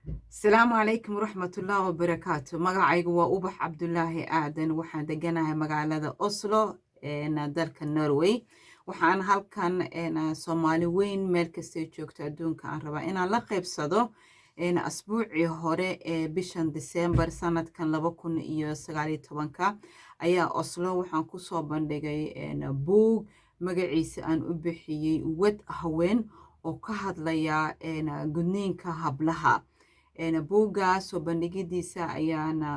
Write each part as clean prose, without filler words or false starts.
السلام عليكم ورحمة الله وبركاته. magacaygu waa Ubax Cabdulaahi Aadan. waxaan deganahay magaalada Oslo dalka Norway. waxaan halkan Soomaali weyn meel kastay joogto adduunka aan rabaa inaan la qaybsado asbuucii hore ee bishan December sanadkan 2019 ayaa Oslo waxaan ku soo bandhigay buug magaciisa aan u bixiyay wad haween oo ka hadlaya gudniinka hablaha. buuggaas soo bandhigidiisa ayaana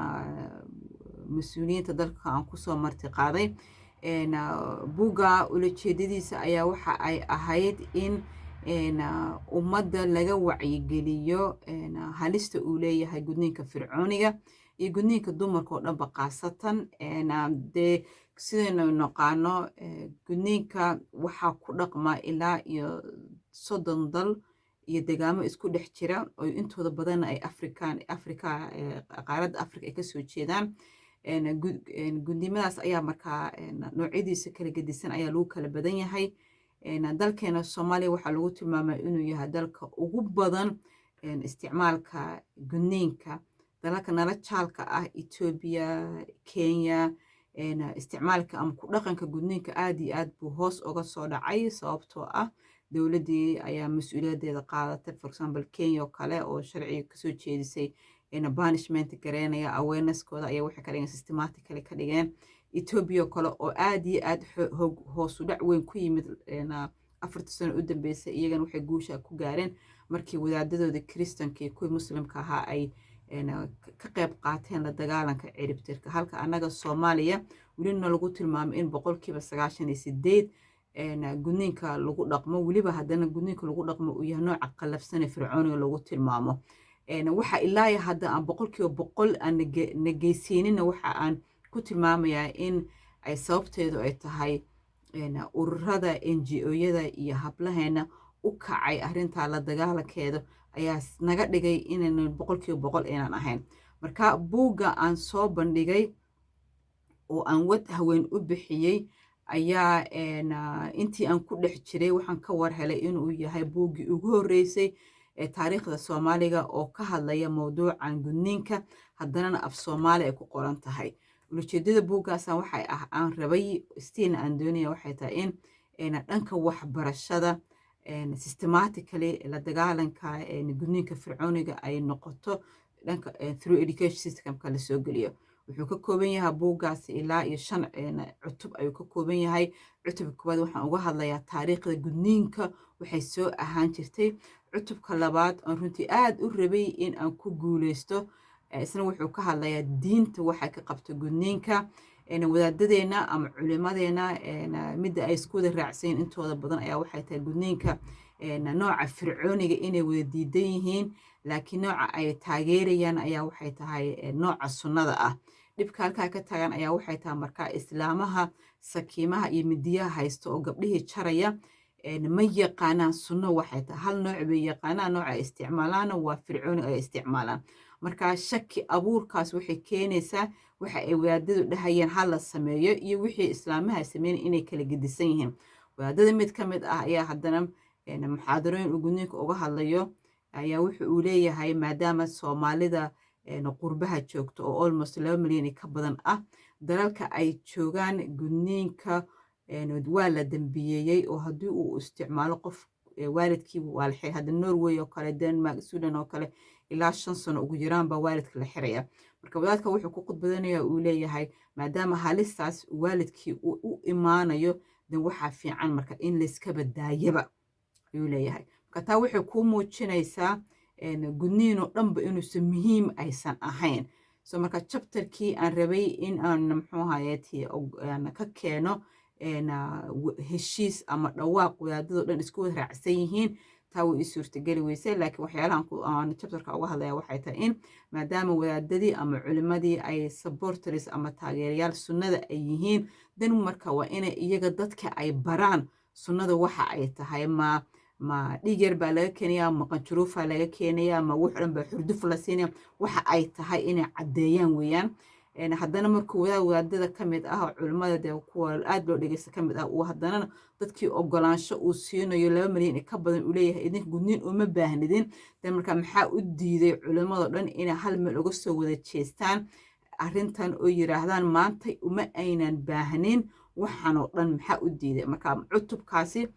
mas-uuliyiinta dalka aan kusoo marti qaaday. buugga ulajeedadiisa ayaa waxa ay ahayd in ummadda laga wacyigeliyo halista uu leeyahay gudniinka fircooniga iyo gudniinka dumarka oo dhanba khaasatan. dee sidaynu naqaano gudniinka waxaa ku dhaqma ilaa iyo 30 dal iyo degaamo isku dhex jira oo intooda badan ay qaaradda Afrika ay kasoo jeedaan. gudniimadaas ayaa markaa noocyadiisa kala gedisan ayaa lagu kala badan yahay. dalkeena Soomaaliya waxaa lagu tilmaamaa inuu yahay dalka ugu badan isticmaalka gudniinka. dalalka nala jaalka ah Ethiopia, Kenya, isticmaalka ama ku dhaqanka gudniinka aad iyo aad buu hoos uga soo dhacay sababtoo ah dowladdii ayaa mas-uuliyadeeda qaadatay. for example Kenya oo kale oo sharciga kasoo jeedisay banishment gareynaya awareness-kooda ayaa waxay ka dhigeen systematically ka dhigeen. Ethiopia oo kale oo aad iyo aad hoos u dhac weyn ku yimid 4 sano u dambeysay iyagana waxay guusha ku gaareen markii wadaadadooda Kristanka iyo kuwii Muslimka ahaa ay ka qayb qaateen la dagaalanka ciribtirka. halka annaga Soomaaliya welina lagu tilmaamay in 98% gudniinka lagu dhaqmo, weliba haddana gudniinka lagu dhaqmo uu yahay nooca qallafsane fircooniga lagu tilmaamo. waxa ilaa hadda aan 100% aan nageysiinina waxa aan ku tilmaamayaa in ay sababteedu ay tahay ururada NGO-yada iyo hablaheena u kacay arrinta la dagaalankeeda ayaa naga dhigay inaan 100% inaan ahayn. marka buugga aan soo bandhigay oo aan wad haween u bixiyay ayaa intii aan ku dhex jiray waxaan ka war helay inuu yahay buuggii ugu horreysay ee taariikhda Soomaaliga oo ka hadlaya mowduucan gudniinka haddana af Soomaali ay ku qoran tahay. ujeedada buuggaas waxay aan rabay istiin aan doonaya waxay tahay in dhanka waxbarashada systematically la dagaalanka gudniinka fircooniga ay noqoto dhanka through education systemka la soo geliyo. wuxuu ka kooban yahay buuggaas ilaa iyo 5 cutub ayuu ka kooban yahay. cutubka koowaad waxaan uga hadlayaa taariikhda gudniinka waxay soo ahaan jirtay. cutubka labaad aan runtii aad u rabay in aan ku guuleysto isna wuxuu ka hadlayaa diinta waxay ka qabto gudniinka. wadaadadeena ama culimadeena midda ay isku wada raacsan intooda badan ayaa waxay tahay gudniinka nooca fircooniga inay wada diidan yihiin, laakiin nooca ay taageerayaan ayaa waxay tahay nooca sunnada ah. dhibka halkaa ka tagan ayaa waxay tahay markaa islaamaha sakiimaha iyo midiyaha haysta oo gabdhihii jaraya ma yaqaanaan sunno waxay tahay. hal nooc bay yaqaanaan, nooca ay isticmaalaana waa fircooni ay isticmaalaan. markaa shaki abuurkaas waxay keenaysaa waxa ay wadaadadu dhahayeen ha la sameeyo iyo wixii islaamaha sameeyeen inay kala gedisan yihiin. wadaadada mid ka mid ah ayaa haddana muxaadarooyin uu gudniinka uga hadlayo ayaa wuxuu uu leeyahay maadaama Soomaalida qurbaha joogto oo almost 2 milyan ka badan ah dalalka ay joogaan gudniinka waa la dambiyeeyay oo haddii uu isticmaalo qof waalidkiiba waa la xiray. hadda Norway oo kale, Denmark, Sweden oo kale ilaa 5 sano ugu jiraan baa waalidka la xiraya. marka wadaadka wuxuu ku khudbadanayaa uu leeyahay maadaama halistaas waalidkii u imaanayo dan waxaa fiican marka in la iska badaayaba ayuu leeyahay. marka taa waxay ku muujinaysaa gudniin oo dhanba inuusan muhiim aysan ahayn. so marka chapterkii aan rabay in aan muxuu ahaayey ka keeno heshiis ama dhawaaq wadaadado dhan isku wada raacsan yihiin taa way ii suurtageli weysay. laakiin waxyaalahan chapterka uga hadlaya waxay tahay in maadaama wadaadadii ama culimadii ay supporters ama taageerayaal sunnada ay yihiin dan marka waa inay iyaga dadka ay baraan sunnada waxa ay tahay. ma dhiig yar baa laga keenayaa, ma qanjuruufaa laga keenayaa, ma wax dhan baa xurduf la siinaya, waxa ay tahay inay caddeeyaan weeyaan. haddana markuu wadaadada ka mid ah culimmada dee kuwa aad loo dhegeysta ka mid ah uu haddanana dadkii ogolaansho uu siinayo 2 milyan ka badan uu leeyahay idinka gudniin uma baahnidin dee marka maxaa u diiday culimmadoo dhan inay hal meel uga soo wada jeestaan arrintan oo yiraahdaan maanta uma aynan baahnin waxaanoo dhan maxaa u diiday marka cutubkaasi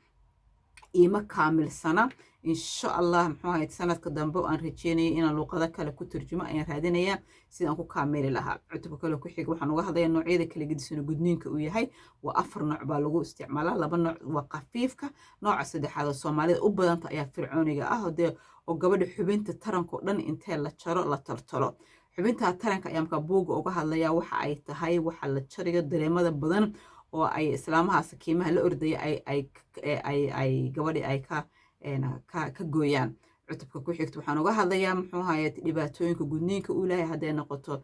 ima kaamilsana insha allah muxuu ahayd sanadka dambe aan rajeynayay inaan luuqado kale ku turjumo ayaan raadinayaa sidaan ku kaamili lahaa cutubka kale ku xiga waxaan uga hadlayaa noocyada kala gedisan gudniinka uu yahay waa 4 nooc baa lagu isticmaalaa 2 nooc waa khafiifka nooca saddexaad oo Soomaalida u badanta ayaa fircooniga ah oo gabadha xubinta taranka oo dhan intee la jaro la toltolo xubinta taranka ayaa markaa buuga uga hadlayaa waxa ay tahay waxa la jariyo dareemada badan oo ay islaamaha sakiimaha la ordaya ay gabadhi ay ka gooyaan cutubka ku xigta waxaan uga hadlayaa muxuu ahaayay dhibaatooyinka gudniinka uu leeyahay hadday noqoto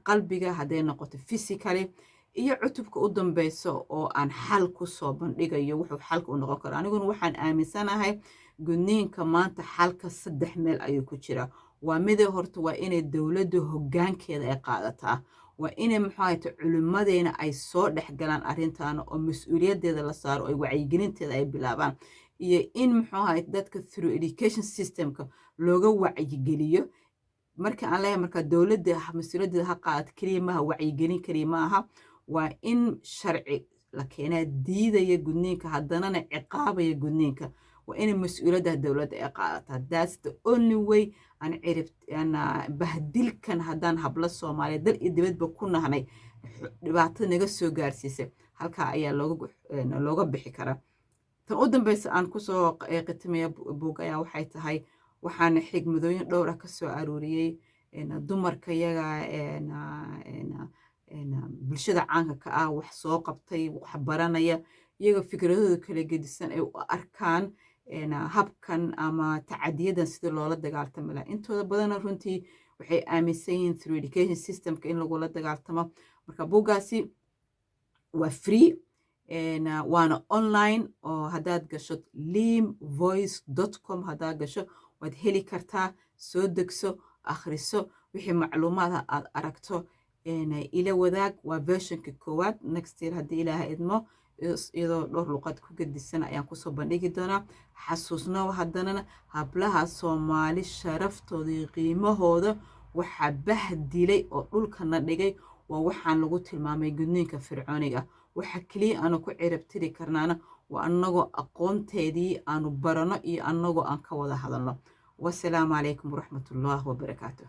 qalbiga hadday noqoto physically iyo cutubka u dambeyso oo aan xal ku soo bandhigayo wuxuu xalka u noqon karo aniguna waxaan aaminsanahay gudniinka maanta xalka 3 meel ayuu ku jiraa waa mid horta waa inay dawladda hoggaankeeda ay qaadataa waa inay muxuu ahayd culimadeena ay soo dhexgalaan arrintan oo mas'uuliyaddeeda la saaro oo wacyigelinteeda ay bilaabaan iyo in muxuu ahayd dadka through education systemka looga wacyigeliyo marka aan leeyahay marka dawladda mas'uuliyaddeeda ha qaadato kaliya maaha wacyigelin kaliya maaha waa in sharci la keenaa diidaya gudniinka haddanana ciqaabaya gudniinka waa in mas'uuliyadda dawladda ay qaadataa that's the only way aan bahdilkan haddaan habla Soomaaliyeed dal iyo dibadba ku nahnay dhibaato naga soo gaarsiisay halka ayaa looga bixi karaa tan u dambeysa aan ku soo qitimaya buug ayaa waxay tahay waxaan xigmadooyin dhowr ah ka soo aruuriyay dumarka yaga bulshada caanka ka ah wax soo qabtay wax baranaya iyaga fikradooda kala gedisan ay u arkaan habkan ama tacadiyadan sida loola dagaaltami lahaa intooda badana runtii waxay aaminsan yihiin through education systemka in lagula dagaaltamo marka buuggaasi waa free waana online oo haddaad gasho limvoice.com haddaad gasho waad heli kartaa soo degso akhriso wixii macluumaad aad aragto ila wadaag waa versionka koowaad next year haddii ilaaha idmo iyadoo dhowr luqad ku gedisan ayaan kusoo bandhigi doonaa xasuusno haddanana hablaha Soomaali sharaftooda iyo qiimahooda waxaa bahdilay oo dhulkana dhigay waa waxaan lagu tilmaamay gudniinka fircooniga waxa kaliya aanu ku ciribtiri karnaana waa annagoo aqoonteedii aanu barano iyo annagoo aan ka wada hadalno wassalaamu calaykum waraxmatullaahi wabarakaatuh